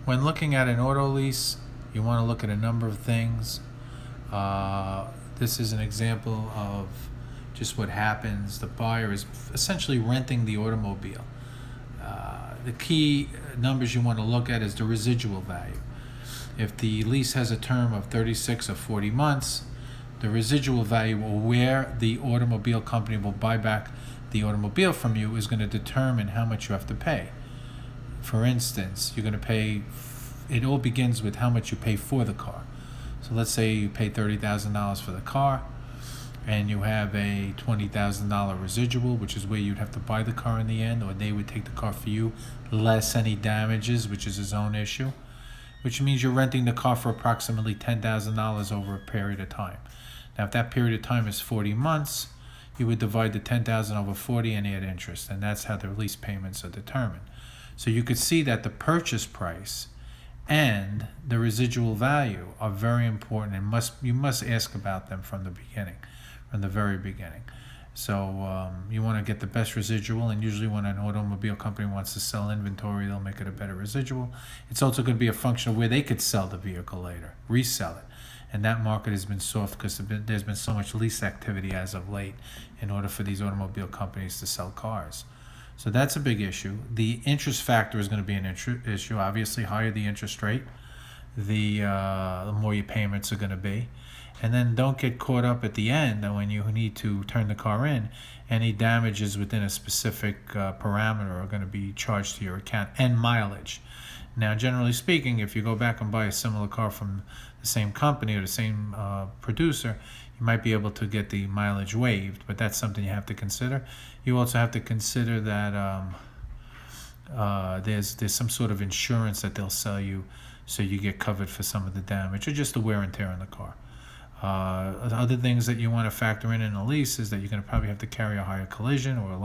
When looking at an auto lease, you want to look at a number of things. This is an example of just what happens. The buyer is essentially renting the automobile. The key numbers you want to look at is the residual value. If the lease has a term of 36 or 40 months, the residual value, or where the automobile company will buy back the automobile from you, is going to determine how much you have to pay. For instance, you're going to pay, it all begins with how much you pay for the car. So let's say you pay $30,000 for the car, and you have a $20,000 residual, which is where you'd have to buy the car in the end, or they would take the car for you, less any damages, which is his own issue, which means you're renting the car for approximately $10,000 over a period of time. Now, if that period of time is 40 months, you would divide the $10,000 over 40 and add interest, and that's how the lease payments are determined. So you could see that the purchase price and the residual value are very important, and you must ask about them from the beginning, from the very beginning. So you want to get the best residual, and usually when an automobile company wants to sell inventory, they'll make it a better residual. It's also going to be a function of where they could sell the vehicle later, resell it. And that market has been soft because there's been so much lease activity as of late in order for these automobile companies to sell cars. So that's a big issue. The interest factor is going to be an issue. Obviously, higher the interest rate, the more your payments are going to be. And then don't get caught up at the end when you need to turn the car in. Any damages within a specific parameter are going to be charged to your account, and mileage. Now, generally speaking, if you go back and buy a similar car from the same company or the same producer, you might be able to get the mileage waived, but that's something you have to consider. You also have to consider that there's some sort of insurance that they'll sell you, so you get covered for some of the damage or just the wear and tear on the car. Other things that you want to factor in a lease is that you're going to probably have to carry a higher collision or a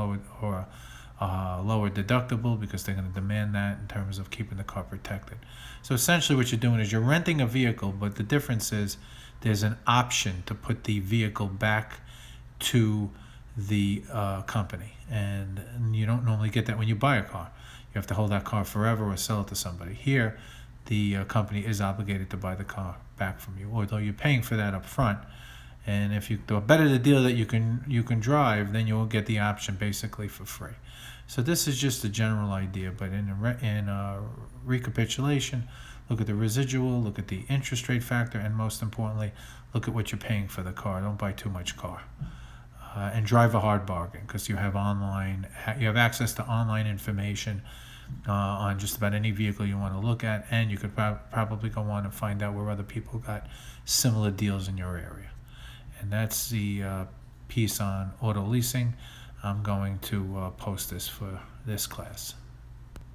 lower deductible, because they're going to demand that in terms of keeping the car protected. So essentially what you're doing is you're renting a vehicle, but the difference is there's an option to put the vehicle back to the company, and you don't normally get that when you buy a car. You have to hold that car forever or sell it to somebody. Here, the company is obligated to buy the car back from you, although you're paying for that up front. And if the better the deal that you can drive, then you'll get the option basically for free. So this is just a general idea, but in recapitulation, look at the residual, look at the interest rate factor, and most importantly, look at what you're paying for the car. Don't buy too much car. And drive a hard bargain, because you have access to online information on just about any vehicle you want to look at, and you could probably go on and find out where other people got similar deals in your area. And that's the piece on auto leasing. I'm going to post this for this class.